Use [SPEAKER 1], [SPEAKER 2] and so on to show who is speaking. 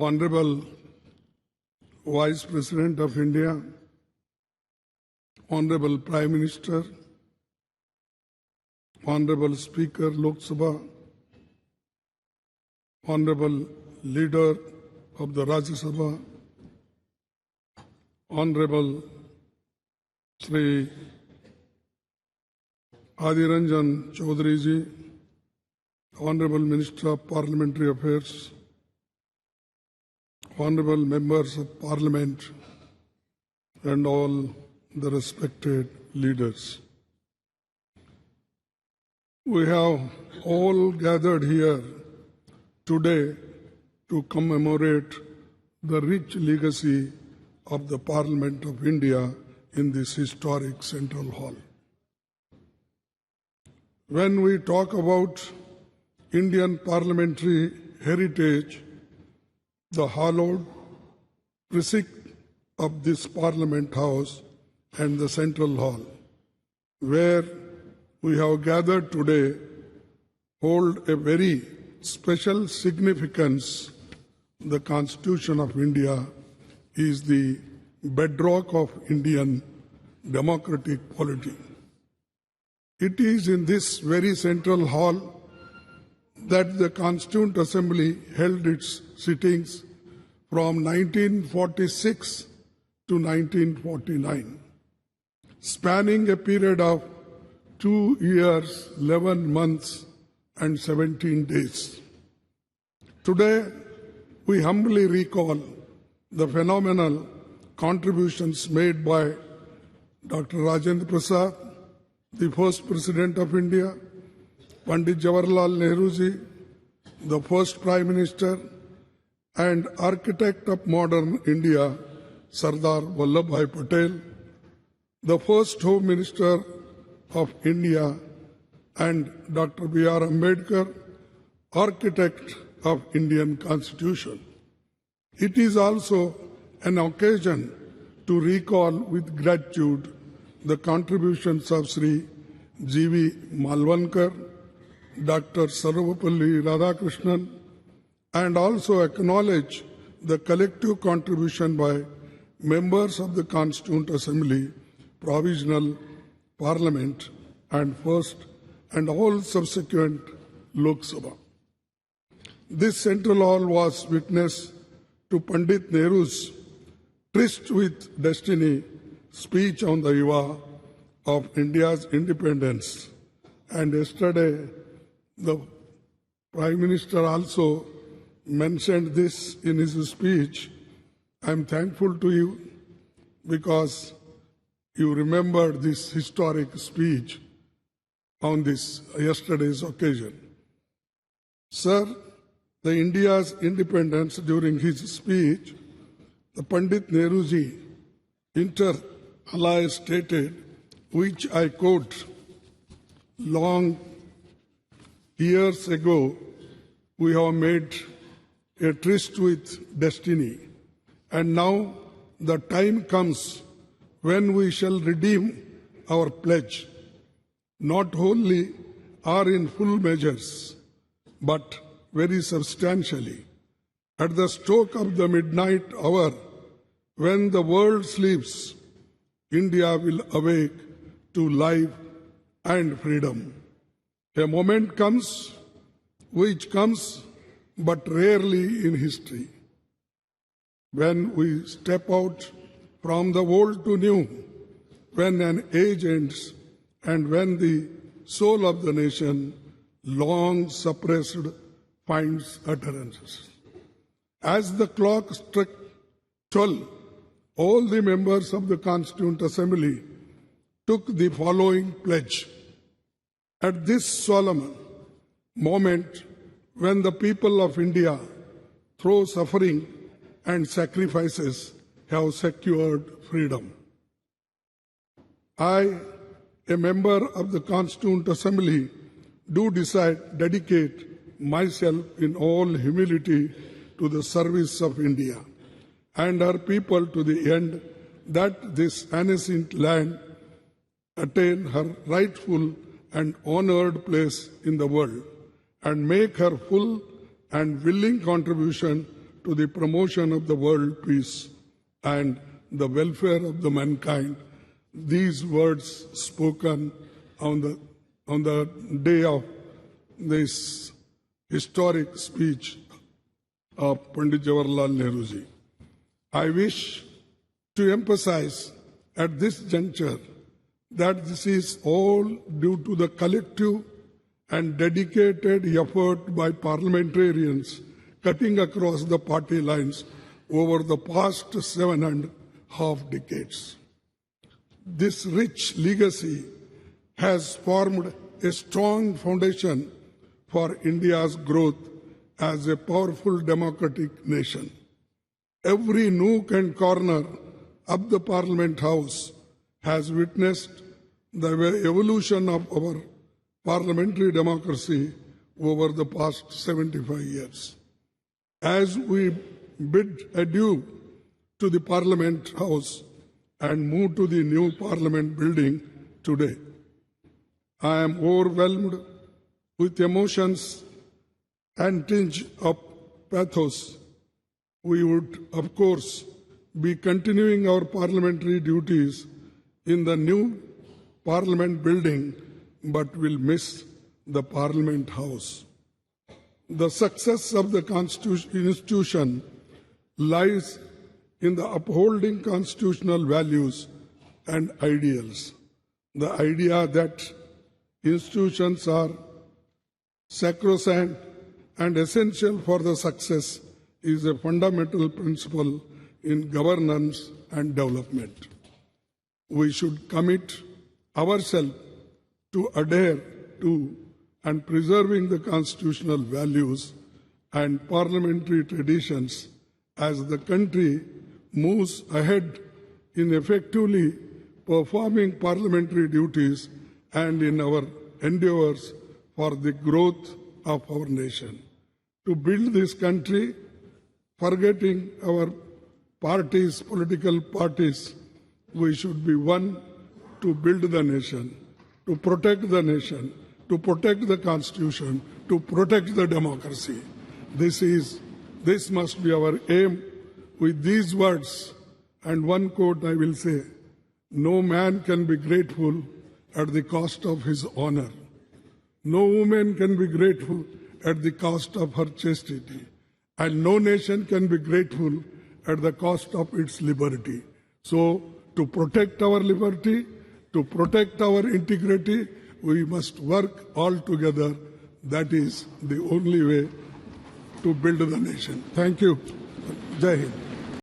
[SPEAKER 1] Honorable Vice President of India, Honorable Prime Minister, Honorable Speaker Lok Sabha, Honorable Leader of the Rajya Sabha, Honorable Sri Adiranjan Chaudhary ji, Honorable Minister of Parliamentary Affairs, Honorable Members of Parliament, and all the respected leaders. We have all gathered here today to commemorate the rich legacy of the Parliament of India in this historic Central Hall. When we talk about Indian parliamentary heritage, the hallowed precinct of this Parliament House and the Central Hall, where we have gathered today, hold a very special significance. The Constitution of India is the bedrock of Indian democratic polity. It is in this very Central Hall that the Constituent Assembly held its sittings from 1946 to 1949, spanning a period of 2 years, 11 months, and 17 days. Today, we humbly recall the phenomenal contributions made by Dr. Rajendra Prasad, the first President of India, Pandit Jawaharlal Nehru ji, the first Prime Minister, and architect of modern India, Sardar Vallabhbhai Patel, the first Home Minister of India, and Dr. B.R. Ambedkar, architect of Indian Constitution. It is also an occasion to recall with gratitude the contributions of Sri G.V. Malvankar, Dr. Sarvapalli Radhakrishnan, and also acknowledge the collective contribution by members of the Constituent Assembly, Provisional Parliament, and first and all subsequent Lok Sabha. This Central Hall was witness to Pandit Nehru's tryst with destiny speech on the eve of India's independence. And yesterday, the Prime Minister also mentioned this in his speech. I am thankful to you because you remembered this historic speech on this yesterday's occasion. Sir, the India's independence during his speech, the Pandit Nehruji inter alia stated, which I quote, long years ago, we have made a tryst with destiny, and now the time comes when we shall redeem our pledge, not wholly or in full measures, but very substantially. At the stroke of the midnight hour, when the world sleeps, India will awake to life and freedom. A moment comes, which comes but rarely in history, when we step out from the old to new, when an age ends, and when the soul of the nation, long suppressed, finds utterances. As the clock struck 12, all the members of the Constituent Assembly took the following pledge. At this solemn moment, when the people of India, through suffering and sacrifices, have secured freedom, I, a member of the Constituent Assembly, do dedicate myself in all humility to the service of India and her people, to the end that this ancient land attain her rightful and honored place in the world, and make her full and willing contribution to to the promotion of the world peace and the welfare of the mankind. These words spoken on the day of this historic speech of Pandit Jawaharlal Nehruji. I wish to emphasize at this juncture that this is all due to the collective and dedicated effort by parliamentarians cutting across the party lines over the past 7.5 decades. This rich legacy has formed a strong foundation for India's growth as a powerful democratic nation. Every nook and corner of the Parliament House has witnessed the evolution of our parliamentary democracy over the past 75 years. As we bid adieu to the Parliament House and move to the new Parliament building today, I am overwhelmed with emotions and tinge of pathos. We would, of course, be continuing our parliamentary duties in the new Parliament building, but will miss the Parliament House. The success of the institution lies in the upholding constitutional values and ideals. The idea that institutions are sacrosanct and essential for the success is a fundamental principle in governance and development. We should commit ourselves to adhere to and preserving the constitutional values and parliamentary traditions as the country moves ahead in effectively performing parliamentary duties and in our endeavors for the growth of our nation. To build this country, forgetting our parties, political parties, we should be one to build the nation, to protect the nation, to protect the Constitution, to protect the democracy. This must be our aim. With these words and one quote I will say, no man can be grateful at the cost of his honor. No woman can be grateful at the cost of her chastity. And no nation can be grateful at the cost of its liberty. So, to protect our liberty, to protect our integrity, we must work all together. That is the only way to build the nation. Thank you. Jai Hind.